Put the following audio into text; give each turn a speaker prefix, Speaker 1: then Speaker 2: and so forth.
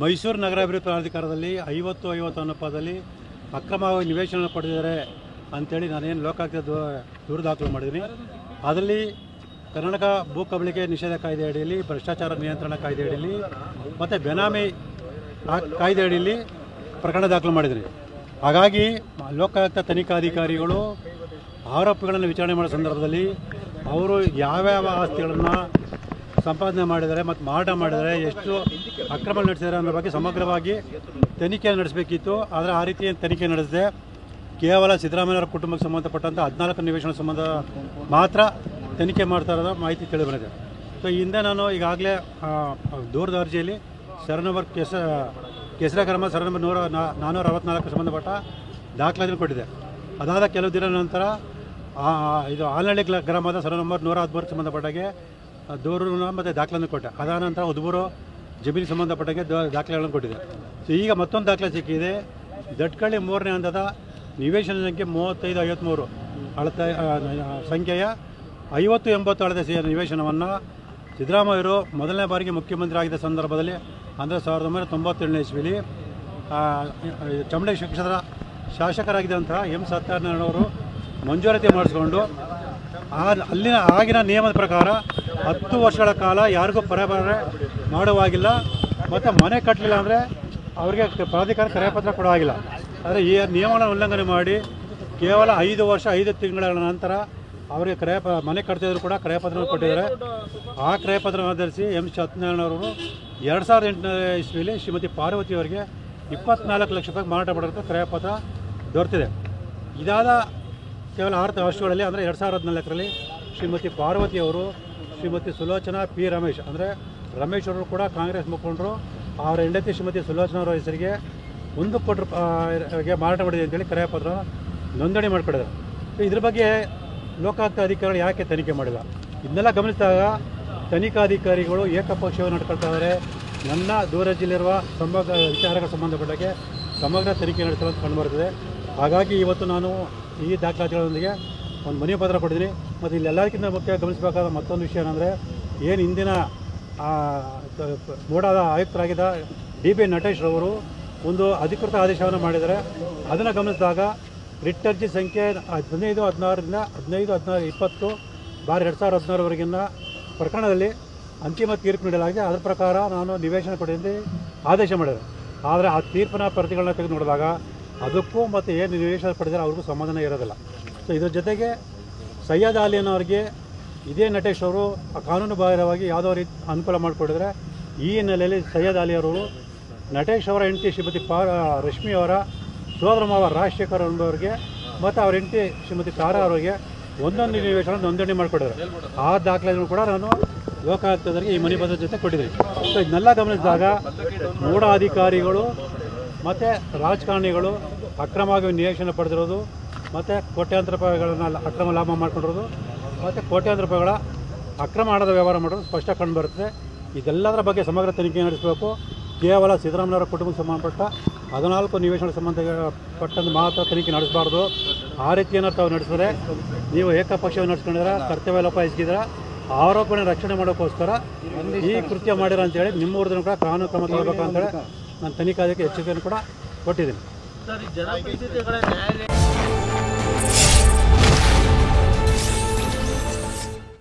Speaker 1: ಮೈಸೂರು ನಗರಾಭಿವೃದ್ಧಿ ಪ್ರಾಧಿಕಾರದಲ್ಲಿ 50-50 ಅನುಪಾತದಲ್ಲಿ ಅಕ್ರಮವಾಗಿ ನಿವೇಶನ ಪಡೆದಿದ್ದಾರೆ ಅಂಥೇಳಿ ನಾನೇನು ಲೋಕಾಯುಕ್ತ ದೂರು ದಾಖಲು ಮಾಡಿದ್ದೀನಿ. ಅದರಲ್ಲಿ ಕರ್ನಾಟಕ ಭೂ ಕಬಳಿಕೆ ನಿಷೇಧ ಕಾಯ್ದೆ ಅಡಿಯಲ್ಲಿ, ಭ್ರಷ್ಟಾಚಾರ ನಿಯಂತ್ರಣ ಕಾಯ್ದೆ ಅಡಿಯಲ್ಲಿ ಮತ್ತು ಬೆನಾಮಿ ಕಾಯ್ದೆ ಅಡಿಯಲ್ಲಿ ಪ್ರಕರಣ ದಾಖಲು ಮಾಡಿದ್ದೀನಿ. ಹಾಗಾಗಿ ಲೋಕಾಯುಕ್ತ ತನಿಖಾಧಿಕಾರಿಗಳು ಆರೋಪಿಗಳನ್ನು ವಿಚಾರಣೆ ಮಾಡೋ ಸಂದರ್ಭದಲ್ಲಿ ಅವರು ಯಾವ್ಯಾವ ಆಸ್ತಿಗಳನ್ನು ಸಂಪಾದನೆ ಮಾಡಿದ್ದಾರೆ ಮತ್ತು ಮಾರಾಟ ಮಾಡಿದ್ದಾರೆ, ಎಷ್ಟು ಅಕ್ರಮ ನಡೆಸಿದ್ದಾರೆ ಅನ್ನೋ ಬಗ್ಗೆ ಸಮಗ್ರವಾಗಿ ತನಿಖೆ ನಡೆಸಬೇಕಿತ್ತು. ಆದರೆ ಆ ರೀತಿ ತನಿಖೆ ನಡೆಸದೆ ಕೇವಲ ಸಿದ್ದರಾಮಯ್ಯವರ ಕುಟುಂಬಕ್ಕೆ ಸಂಬಂಧಪಟ್ಟಂಥ 14 ನಿವೇಶನ ಸಂಬಂಧ ಮಾತ್ರ ತನಿಖೆ ಮಾಡ್ತಾ ಇರೋದು ಮಾಹಿತಿ ತಿಳಿಬಂದಿದೆ. ಸೊ ಈ ಹಿಂದೆ ನಾನು ಈಗಾಗಲೇ ದೂರದ ಅರ್ಜಿಯಲ್ಲಿ ಸರ್ ನಂಬರ್ ಕೆಸರ ಕ್ರಮ ಸರ್ ನಂಬರ್ 464 ಸಂಬಂಧಪಟ್ಟ ದಾಖಲಾತಿಯನ್ನು ಕೊಟ್ಟಿದೆ. ಅದಾದ ಕೆಲವು ದಿನದ ನಂತರ ಇದು ಆಲ್ನಳ್ಳಿ ಗ್ರಾಮದ ಸರ್ ನಂಬರ್ 113 ಸಂಬಂಧಪಟ್ಟಾಗೆ ದೂರನ್ನು ಮತ್ತು ದಾಖಲೆಯನ್ನು ಕೊಟ್ಟೆ. ಅದಾದ ನಂತರ ಉದುಬೂರು ಜಮೀನಿಗೆ ಸಂಬಂಧಪಟ್ಟಾಗೆ ದಾಖಲೆಗಳನ್ನು ಕೊಟ್ಟಿದೆ. ಸೊ ಈಗ ಮತ್ತೊಂದು ದಾಖಲೆ ಸಿಕ್ಕಿದೆ. ದಟ್ಕಳ್ಳಿ 3ನೇ ಹಂತದ ನಿವೇಶನ ಸಂಖ್ಯೆ 3553 ಸಂಖ್ಯೆಯ 50-80 ಅಳತೆ ನಿವೇಶನವನ್ನು ಸಿದ್ದರಾಮಯ್ಯರು ಮೊದಲನೇ ಬಾರಿಗೆ ಮುಖ್ಯಮಂತ್ರಿ ಆಗಿದ್ದ ಸಂದರ್ಭದಲ್ಲಿ ಅಂದರೆ 1997ನೇ ಇಸ್ವಿಲಿ ಚಾಮುಂಡೇಶ್ವರಿ ಕ್ಷೇತ್ರದ ಶಾಸಕರಾಗಿದ್ದಂತಹ ಎಂ ಸತ್ಯನಾರಾಯಣವರು ಮಂಜೂರಾತಿ ಮಾಡಿಸ್ಕೊಂಡು ಅಲ್ಲಿನ ಆಗಿನ ನಿಯಮದ ಪ್ರಕಾರ 10 ವರ್ಷಗಳ ಕಾಲ ಯಾರಿಗೂ ಪರಭಾರೆ ಮಾಡುವಾಗಿಲ್ಲ ಮತ್ತು ಮನೆ ಕಟ್ಟಲಿಲ್ಲ ಅಂದರೆ ಅವರಿಗೆ ಪ್ರಾಧಿಕಾರ ಕರೆಪತ್ರ ಕೊಡುವಾಗಿಲ್ಲ. ಆದರೆ ಈ ನಿಯಮಗಳನ್ನು ಉಲ್ಲಂಘನೆ ಮಾಡಿ ಕೇವಲ 5 ವರ್ಷ 5 ತಿಂಗಳ ನಂತರ ಅವರಿಗೆ ಮನೆ ಕಟ್ತಿದ್ರು ಕೂಡ ಕ್ರಯಪತ್ರ ಕೊಟ್ಟಿದ್ದಾರೆ. ಆ ಕ್ರಯಪತ್ರವನ್ನು ಆಧರಿಸಿ ಎಂ ಸತ್ಯನಾರಾಯಣವರು 2008ನೇ ಇಸ್ವಿಲಿ ಶ್ರೀಮತಿ ಪಾರ್ವತಿ ಅವರಿಗೆ 24 ಲಕ್ಷ ರೂಪಾಯಿ ಮಾರಾಟ ಮಾಡಿರೋ ಕ್ರಯಪತ್ರ ದೊರೆತಿದೆ. ಇದಾದ ಕೇವಲ 6 ವರ್ಷಗಳಲ್ಲಿ ಅಂದರೆ 2014ರಲ್ಲಿ ಶ್ರೀಮತಿ ಪಾರ್ವತಿಯವರು ಶ್ರೀಮತಿ ಸುಲೋಚನಾ ಪಿ ರಮೇಶ್ ಅಂದರೆ ರಮೇಶ್ ಅವರು ಕೂಡ ಕಾಂಗ್ರೆಸ್ ಮುಖಂಡರು, ಅವರ ಹೆಂಡತಿ ಶ್ರೀಮತಿ ಸುಲೋಚನಾ ಅವರ ಹೆಸರಿಗೆ 1 ಕೋಟಿ ರೂಪಾಯಿಗೆ ಮಾರಾಟ ಮಾಡಿದೆ ಅಂತೇಳಿ ಕ್ರಯಪತ್ರ ನೋಂದಣಿ ಮಾಡಿಕೊಂಡಿದ್ದಾರೆ. ಇದ್ರ ಬಗ್ಗೆ ಲೋಕಾಯುಕ್ತ ಅಧಿಕಾರಿಗಳು ಯಾಕೆ ತನಿಖೆ ಮಾಡಿಲ್ಲ? ಇದನ್ನೆಲ್ಲ ಗಮನಿಸಿದಾಗ ತನಿಖಾಧಿಕಾರಿಗಳು ಏಕಪಕ್ಷೀಯವಾಗಿ ನಡ್ಕೊಳ್ತಾ ಇದ್ದಾರೆ. ನನ್ನ ದೂರದಲ್ಲಿರುವ ಸಮಗ್ರ ವಿಚಾರಗಳ ಸಂಬಂಧಪಟ್ಟಾಗೆ ಸಮಗ್ರ ತನಿಖೆ ನಡೆಸಲು ಕಂಡುಬರುತ್ತದೆ. ಹಾಗಾಗಿ ಇವತ್ತು ನಾನು ಈ ದಾಖಲಾತಿಗಳೊಂದಿಗೆ ಒಂದು ಮನವಿ ಪತ್ರ ಕೊಟ್ಟಿದ್ದೀನಿ. ಮತ್ತು ಇಲ್ಲೆಲ್ಲದಕ್ಕಿಂತ ಮುಖ್ಯ ಗಮನಿಸಬೇಕಾದ ಮತ್ತೊಂದು ವಿಷಯ ಏನಂದರೆ, ಏನು ಹಿಂದಿನ ಮೂಡಾದ ಆಯುಕ್ತರಾಗಿದ್ದ ಡಿ ಬಿ ನಟೇಶ್ ರವರು ಒಂದು ಅಧಿಕೃತ ಆದೇಶವನ್ನು ಮಾಡಿದ್ದಾರೆ. ಅದನ್ನು ಗಮನಿಸಿದಾಗ ರಿಟ್ ಅರ್ಜಿ ಸಂಖ್ಯೆ 15-16ರಿಂದ 15-16-20/2016ವರೆಗಿನ ಪ್ರಕರಣದಲ್ಲಿ ಅಂತಿಮ ತೀರ್ಪು ನೀಡಲಾಗಿದೆ. ಅದರ ಪ್ರಕಾರ ನಾನು ನಿವೇಶನ ಪಡೆಯುವಂತೆ ಆದೇಶ ಮಾಡಿದೆ. ಆದರೆ ಆ ತೀರ್ಪಿನ ಪ್ರತಿಗಳನ್ನ ತೆಗೆದು ನೋಡಿದಾಗ ಅದಕ್ಕೂ ಮತ್ತು ಏನು ನಿವೇಶನ ಪಡೆದರೆ ಅವ್ರಿಗೂ ಸಂಬಂಧನ ಇರೋದಿಲ್ಲ. ಸೊ ಇದ್ರ ಜೊತೆಗೆ ಸೈಯದ್ ಅಲಿ ಅನ್ನೋರಿಗೆ ಇದೇ ನಟೇಶ್ ಅವರು ಕಾನೂನು ಬಾಹಿರವಾಗಿ ಯಾವುದೋ ರೀತಿ ಅನುಕೂಲ ಮಾಡಿಕೊಟ್ಟಿದ್ರೆ, ಈ ಹಿನ್ನೆಲೆಯಲ್ಲಿ ಸೈಯದ್ ಅಲಿ ಅವರು ನಟೇಶ್ ಅವರ ಹೆಂಡತಿ ಶ್ರೀಮತಿ ರಶ್ಮಿ ಅವರ ಸೋದರ ಮಾವ ರಾಜಶೇಖರ್ ಅನ್ನೋರಿಗೆ ಮತ್ತು ಅವರ ಹೆಂಡತಿ ಶ್ರೀಮತಿ ತಾರಾ ಅವರಿಗೆ ಒಂದೊಂದು ನಿವೇಶನ ನೋಂದಣಿ ಮಾಡಿಕೊಟ್ಟಿದ್ದಾರೆ. ಆ ದಾಖಲೆಯನ್ನು ಕೂಡ ನಾನು ಲೋಕಾಯುಕ್ತದವರಿಗೆ ಈ ಮನೆ ಪತ್ರದ ಜೊತೆ ಕೊಟ್ಟಿದ್ದೀನಿ. ಸೊ ಇದನ್ನೆಲ್ಲ ಗಮನಿಸಿದಾಗ ಮೂಢ ಅಧಿಕಾರಿಗಳು ಮತ್ತು ರಾಜಕಾರಣಿಗಳು ಅಕ್ರಮವಾಗಿ ನಿವೇಶನ ಪಡೆದಿರೋದು ಮತ್ತು ಕೋಟ್ಯಾಂತರ ರೂಪಾಯಿಗಳನ್ನು ಅಕ್ರಮ ಲಾಭ ಮಾಡ್ಕೊಂಡಿರೋದು ಮತ್ತು ಕೋಟ್ಯಾಂತರ ರೂಪಾಯಿಗಳ ಅಕ್ರಮ ಹಣದ ವ್ಯವಹಾರ ಮಾಡೋದು ಸ್ಪಷ್ಟ ಕಂಡುಬರುತ್ತೆ. ಇದೆಲ್ಲದರ ಬಗ್ಗೆ ಸಮಗ್ರ ತನಿಖೆ ನಡೆಸಬೇಕು. ಕೇವಲ ಸಿದ್ದರಾಮಯ್ಯವರ ಕುಟುಂಬಕ್ಕೆ ಸಂಬಂಧಪಟ್ಟ 14 ನಿವೇಶನ ಸಂಬಂಧಪಟ್ಟಂತೆ ಮಾತ್ರ ತನಿಖೆ ನಡೆಸಬಾರ್ದು. ಆ ರೀತಿ ಏನಾದ್ರು ತಾವು ನಡೆಸಿದ್ರೆ ನೀವು ಏಕಪಕ್ಷವಾಗಿ ನಡೆಸ್ಕೊಂಡಿದ್ರೆ ಕರ್ತವ್ಯ ಲೋಪ ಎಸಗಿದ್ರೆ ಆರೋಪಣೆ ರಕ್ಷಣೆ ಮಾಡೋಕ್ಕೋಸ್ಕರ ಈ ಕೃತ್ಯ ಮಾಡಿರೋ ಅಂತೇಳಿ ನಿಮ್ಮ ವಿರುದ್ಧ ಕೂಡ ಕಾನೂನು ಕ್ರಮ ತಗೋಬೇಕು ಅಂತೇಳಿ ನಾನು ತನಿಖಾಧಿಕಾರಿಗೆ ಎಚ್ಚರಿಕೆಯನ್ನು ಕೂಡ ಕೊಟ್ಟಿದ್ದೀನಿ.